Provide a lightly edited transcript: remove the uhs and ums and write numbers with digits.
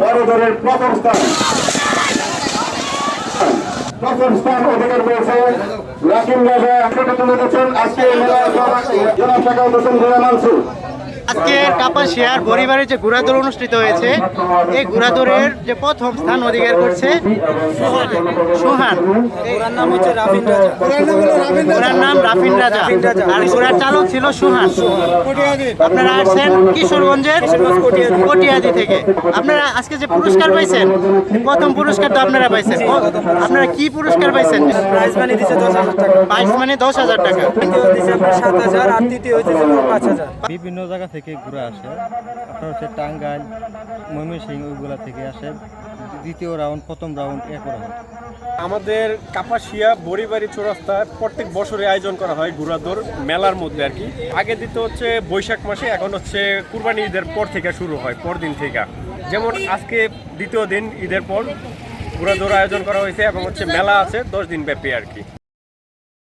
বড় দলের প্রথম স্থান অধিকার পেয়েছে রাকিম রাজা। তুলে দিচ্ছেন আজকে জনাব শাকাউত হোসেন ভূঁইয়া মানসুর। আজকে কাপাসিয়ার বরিবারে যে ঘোড়াদৌড় অনুষ্ঠিত হয়েছে, এই ঘোড়াদৌড়ের যে প্রথম স্থান অধিকার করছে সোহান। ওনার নাম হচ্ছে রাফিন রাজা। ঘোড়ার নাম রাফিন রাজা, আর ঘোড়ার চালক ছিল সোহান। আপনারা আসছেন কিশোরগঞ্জের কটিয়াদি থেকে। আপনারা আজকে যে পুরস্কার পাইছেন, প্রথম পুরস্কার তো আপনারা পাইছেন। আপনারা কি পুরস্কার পাইছেন? প্রাইজ মানি দিচ্ছে 10,000 টাকা। প্রাইজ মানে 10,000 টাকা। দ্বিতীয় দিচ্ছে আপনার 7,000 আর তৃতীয় হচ্ছে 5,000। বিভিন্ন জায়গা থেকে ঘুরে আসে, আপনার হচ্ছে টাঙ্গাইল, ময়মনসিংহ ওইগুলা থেকে আসে। দ্বিতীয় রাউন্ড, প্রথম রাউন্ড করা হয়। আমাদের কাপাসিয়া বড়িবাড়ি চৌরাস্তায় প্রত্যেক বছরে আয়োজন করা হয় ঘোড়াদৌড় মেলার মধ্যে আর কি। আগে দিত হচ্ছে বৈশাখ মাসে, এখন হচ্ছে কুরবানি ঈদের পর থেকে শুরু হয়, পরদিন থেকে। যেমন আজকে দ্বিতীয় দিন ঈদের পর ঘোড়াদৌড় আয়োজন করা হয়েছে এবং হচ্ছে মেলা আছে 10 দিন ব্যাপী আর কি।